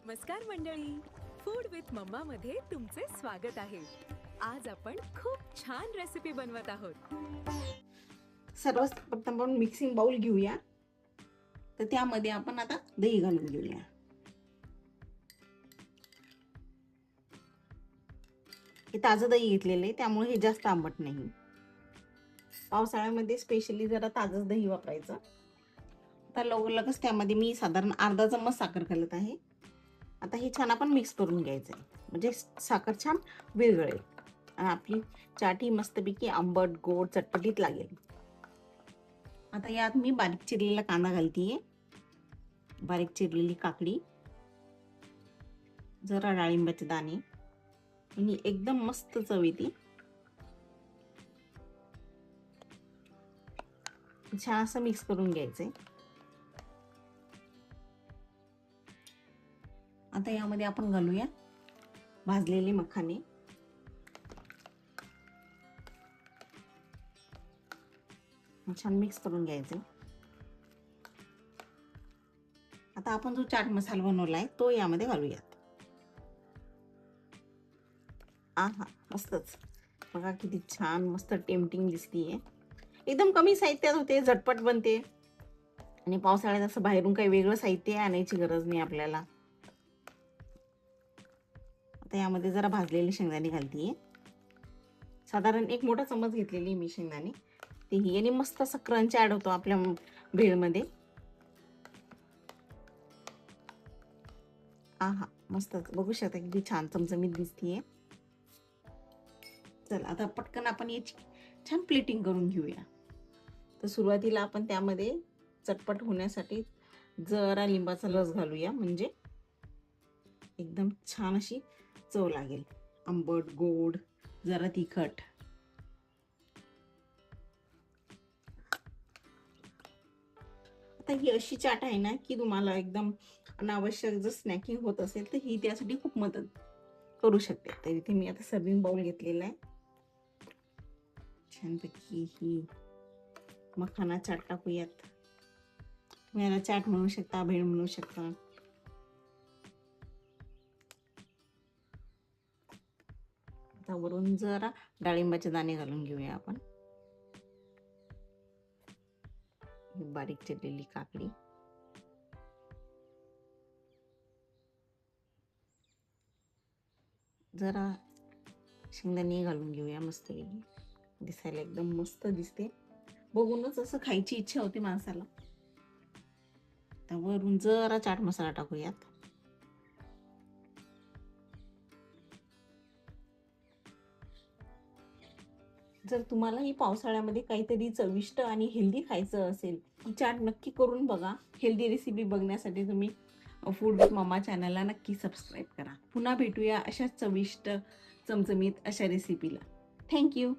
नमस्कार मंडळी, food with mamma मध्ये तुमचे स्वागत आहे। आज आपण खूप छान रेसिपी बनवत आहोत। सर्वप्रथम आपण मिक्सिंग बाउल घेऊया। तर त्यामध्ये आपण आता दही घालून घेऊया। हे ताजं दही घेतलेलं आहे, त्यामुळे हे जास्त आंबट नाही। पावसाळ्यामध्ये स्पेशली जरा ताजंच दही वापरायचं। आता लगेच त्यामध्ये मी साधारण अर्धा चम्मच साखर घालत आहे। आता हे छान आपण मिक्स करून घ्यायचं आहे, म्हणजे साखर छान विरघळेल आणि आपली चाट मस्तपैकी आंबट गोड चटपटीत लागेल। आता यात मी बारीक चिरलेला कांदा घालतीये, बारीक चिरलेली काकडी, जरा डाळिंबाचे दाणे आणि एकदम मस्त चव येते। छान असं मिक्स करून घ्यायचंय। आता यामध्ये आपण घालूया भाजलेले मखाने, छान मिक्स करून घ्यायचे। आता आपण जो चाट मसाला बनवलाय तो यामध्ये घालूयात। आहा, मस्तच बघा किती छान मस्त टेम्पटिंग दिसतीये। एकदम कमी साहित्यात होते, झटपट बनते आणि पावसाळ्यात असं बाहेरून काही वेगळं साहित्य आणायची गरज नाही आपल्याला। आता यामध्ये जरा भाजलेले शेंगदाणे घालतीये, साधारण एक मोठा चम्मच घेतलेली मी शेंगदाणे। तेही याने मस्त असं क्रंच ऍड होतो आपल्या भेळमध्ये। आहा, मस्तच बघू शकता किती छान चमचमीत दिसतीये। चला आता पटकन आपण याची छान प्लेटिंग करून घेऊया। तर सुरुवातीला आपण त्यामध्ये चटपट होण्यासाठी जरा लिंबाचा रस घालूया, म्हणजे एकदम छान अशी चव लागेल, आंबट गोड जरा तिखट। आता ही अशी चाट आहे ना की तुम्हाला एकदम अनावश्यक जर स्नॅकिंग होत असेल तर ही त्यासाठी खूप मदत करू शकते। तर इथे मी आता सर्विंग बाउल घेतलेला आहे, छानपैकी ही मखाना चाट टाकूयात। तुम्ही याला चाट म्हणू शकता, भेळ म्हणू शकता। आता वरून जरा डाळिंबाचे दाणे घालून घेऊया आपण, बारीक चिरलेली काकडी, जरा शेंगदाणे घालून घेऊया। मस्त दिसायला एकदम मस्त दिसते, बघूनच असं खायची इच्छा होते माणसाला। वरून जरा चाट मसाला टाकूयात। जर तुम्हाला ही पावसाळ्यामध्ये काहीतरी चविष्ट आणि हेल्दी खायचं असेल, ही चाट नक्की करून बघा। हेल्दी रेसिपी बघण्यासाठी तुम्ही फूड विथ मम्मा चॅनलला नक्की सबस्क्राईब करा। पुन्हा भेटूया अशाच चविष्ट चमचमीत अशा रेसिपीला। थँक्यू।